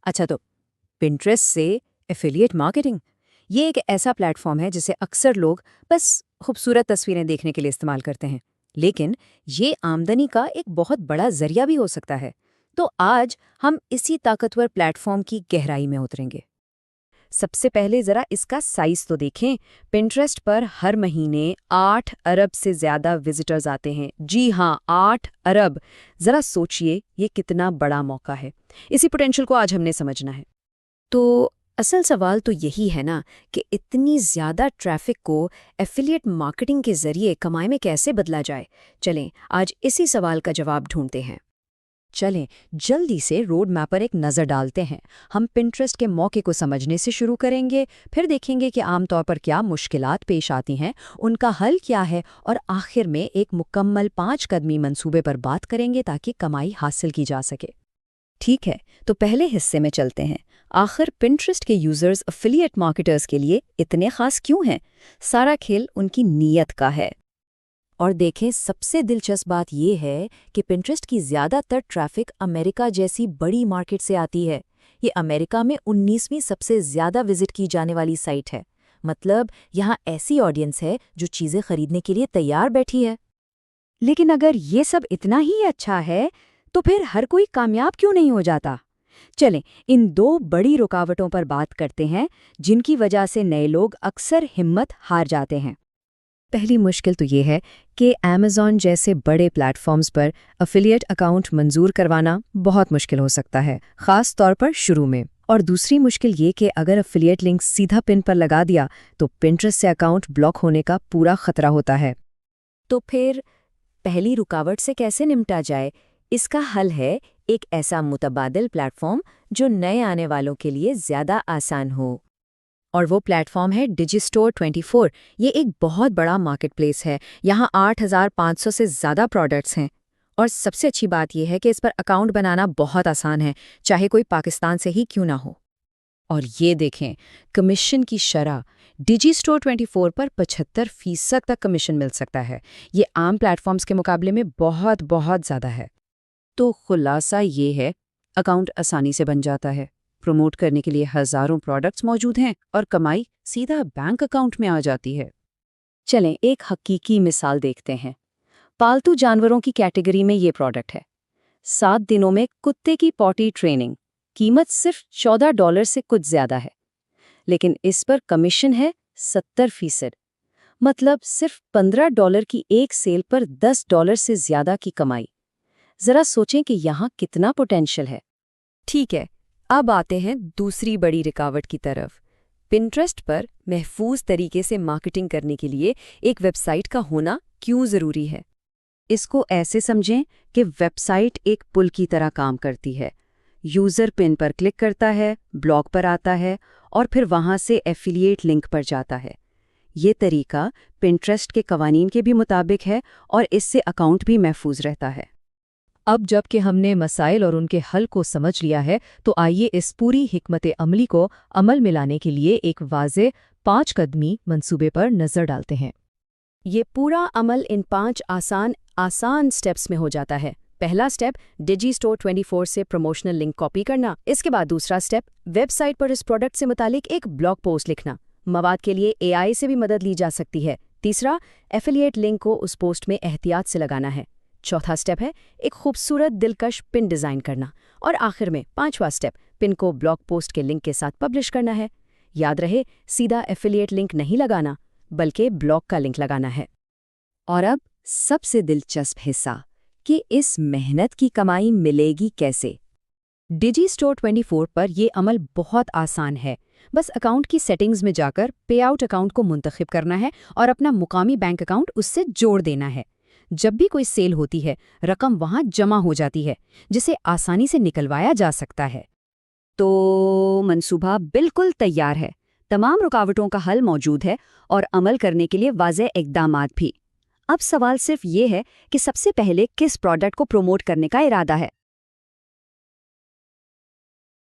अच्छा, तो पिंटरेस्ट से एफिलिएट मार्केटिंग, ये एक ऐसा प्लेटफॉर्म है जिसे अक्सर लोग बस खूबसूरत तस्वीरें देखने के लिए इस्तेमाल करते हैं, लेकिन ये आमदनी का एक बहुत बड़ा जरिया भी हो सकता है। तो आज हम इसी ताकतवर प्लेटफॉर्म की गहराई में उतरेंगे। सबसे पहले जरा इसका साइज तो देखें। पिंटरेस्ट पर हर महीने 8 अरब से ज्यादा विजिटर्स आते हैं। जी हाँ, 8 अरब। जरा सोचिए ये कितना बड़ा मौका है। इसी पोटेंशियल को आज हमने समझना है। तो असल सवाल तो यही है ना कि इतनी ज्यादा ट्रैफिक को एफिलिएट मार्केटिंग के जरिए कमाई में कैसे बदला जाए। चलें आज इसी सवाल का जवाब ढूंढते हैं। चलें जल्दी से रोड मैप पर एक नज़र डालते हैं। हम पिंटरेस्ट के मौके को समझने से शुरू करेंगे, फिर देखेंगे कि आमतौर पर क्या मुश्किलात पेश आती हैं, उनका हल क्या है, और आखिर में एक मुकम्मल 5 कदमी मंसूबे पर बात करेंगे ताकि कमाई हासिल की जा सके। ठीक है, तो पहले हिस्से में चलते हैं। आखिर पिंटरेस्ट के यूजर्स एफिलिएट मार्केटर्स के लिए इतने खास क्यों हैं? सारा खेल उनकी नीयत का है। और देखें, सबसे दिलचस्प बात यह है कि पिंटरेस्ट की ज़्यादातर ट्रैफिक अमेरिका जैसी बड़ी मार्केट से आती है। ये अमेरिका में 19वीं सबसे ज़्यादा विजिट की जाने वाली साइट है। मतलब यहाँ ऐसी ऑडियंस है जो चीज़ें खरीदने के लिए तैयार बैठी है। लेकिन अगर ये सब इतना ही अच्छा है तो फिर हर कोई कामयाब क्यों नहीं हो जाता? चलें इन 2 बड़ी रुकावटों पर बात करते हैं जिनकी वजह से नए लोग अक्सर हिम्मत हार जाते हैं। पहली मुश्किल तो ये है कि अमेज़न जैसे बड़े प्लेटफॉर्म्स पर एफिलिएट अकाउंट मंजूर करवाना बहुत मुश्किल हो सकता है, ख़ास तौर पर शुरू में। और दूसरी मुश्किल ये कि अगर एफिलिएट लिंक सीधा पिन पर लगा दिया तो पिंटरेस्ट से अकाउंट ब्लॉक होने का पूरा खतरा होता है। तो फिर पहली रुकावट से कैसे निपटा जाए? इसका हल है एक ऐसा मुतबादिल प्लेटफॉर्म जो नए आने वालों के लिए ज़्यादा आसान हो। और वो प्लेटफॉर्म है डिजिस्टोर 24। ये एक बहुत बड़ा मार्केट प्लेस है। यहाँ 8,500 से ज़्यादा प्रोडक्ट्स हैं। और सबसे अच्छी बात यह है कि इस पर अकाउंट बनाना बहुत आसान है, चाहे कोई पाकिस्तान से ही क्यों ना हो। और ये देखें, कमीशन की शरह डिजिस्टोर 24 पर 75% तक कमीशन मिल सकता है। ये आम प्लेटफॉर्म्स के मुकाबले में बहुत बहुत ज़्यादा है। तो खुलासा ये है, अकाउंट आसानी से बन जाता है, प्रमोट करने के लिए हज़ारों प्रोडक्ट्स मौजूद हैं और कमाई सीधा बैंक अकाउंट में आ जाती है। चलें एक हकीकी मिसाल देखते हैं। पालतू जानवरों की कैटेगरी में ये प्रोडक्ट है। 7 दिनों में कुत्ते की पॉटी ट्रेनिंग, कीमत सिर्फ $14 से कुछ ज़्यादा है, लेकिन इस पर कमीशन है 70%। मतलब सिर्फ $15 की एक सेल पर $10 से ज़्यादा की कमाई। ज़रा सोचें कि यहाँ कितना पोटेंशियल है। ठीक है, अब आते हैं दूसरी बड़ी रुकावट की तरफ। पिंटरेस्ट पर महफूज तरीके से मार्केटिंग करने के लिए एक वेबसाइट का होना क्यों ज़रूरी है? इसको ऐसे समझें कि वेबसाइट एक पुल की तरह काम करती है। यूज़र पिन पर क्लिक करता है, ब्लॉग पर आता है और फिर वहाँ से एफिलिएट लिंक पर जाता है। ये तरीका पिंटरेस्ट के कवानीन के भी मुताबिक है और इससे अकाउंट भी महफूज रहता है। अब जबकि हमने मसाइल और उनके हल को समझ लिया है, तो आइए इस पूरी हिकमत अमली को अमल में लाने के लिए एक वाज़ेह 5 कदमी मंसूबे पर नज़र डालते हैं। ये पूरा अमल इन 5 आसान स्टेप्स में हो जाता है। पहला स्टेप, डिजिस्टोर 24 से प्रमोशनल लिंक कॉपी करना। इसके बाद दूसरा स्टेप, वेबसाइट पर इस प्रोडक्ट से मुतालिक एक ब्लॉग पोस्ट लिखना। मवाद के लिए AI से भी मदद ली जा सकती है। तीसरा, एफिलिएट लिंक को उस पोस्ट में एहतियात से लगाना है। चौथा स्टेप है एक खूबसूरत दिलकश पिन डिज़ाइन करना। और आखिर में 5वां स्टेप, पिन को ब्लॉग पोस्ट के लिंक के साथ पब्लिश करना है। याद रहे, सीधा एफिलिएट लिंक नहीं लगाना, बल्कि ब्लॉग का लिंक लगाना है। और अब सबसे दिलचस्प हिस्सा कि इस मेहनत की कमाई मिलेगी कैसे। डिजिस्टोर 24 पर यह अमल बहुत आसान है। बस अकाउंट की सेटिंग्स में जाकर पे आउट अकाउंट को मुंतखब करना है और अपना मुकामी बैंक अकाउंट उससे जोड़ देना है। जब भी कोई सेल होती है, रकम वहां जमा हो जाती है, जिसे आसानी से निकलवाया जा सकता है। तो मंसूबा बिल्कुल तैयार है। तमाम रुकावटों का हल मौजूद है और अमल करने के लिए वाज़ेह इक़दामात भी। अब सवाल सिर्फ ये है कि सबसे पहले किस प्रोडक्ट को प्रमोट करने का इरादा है।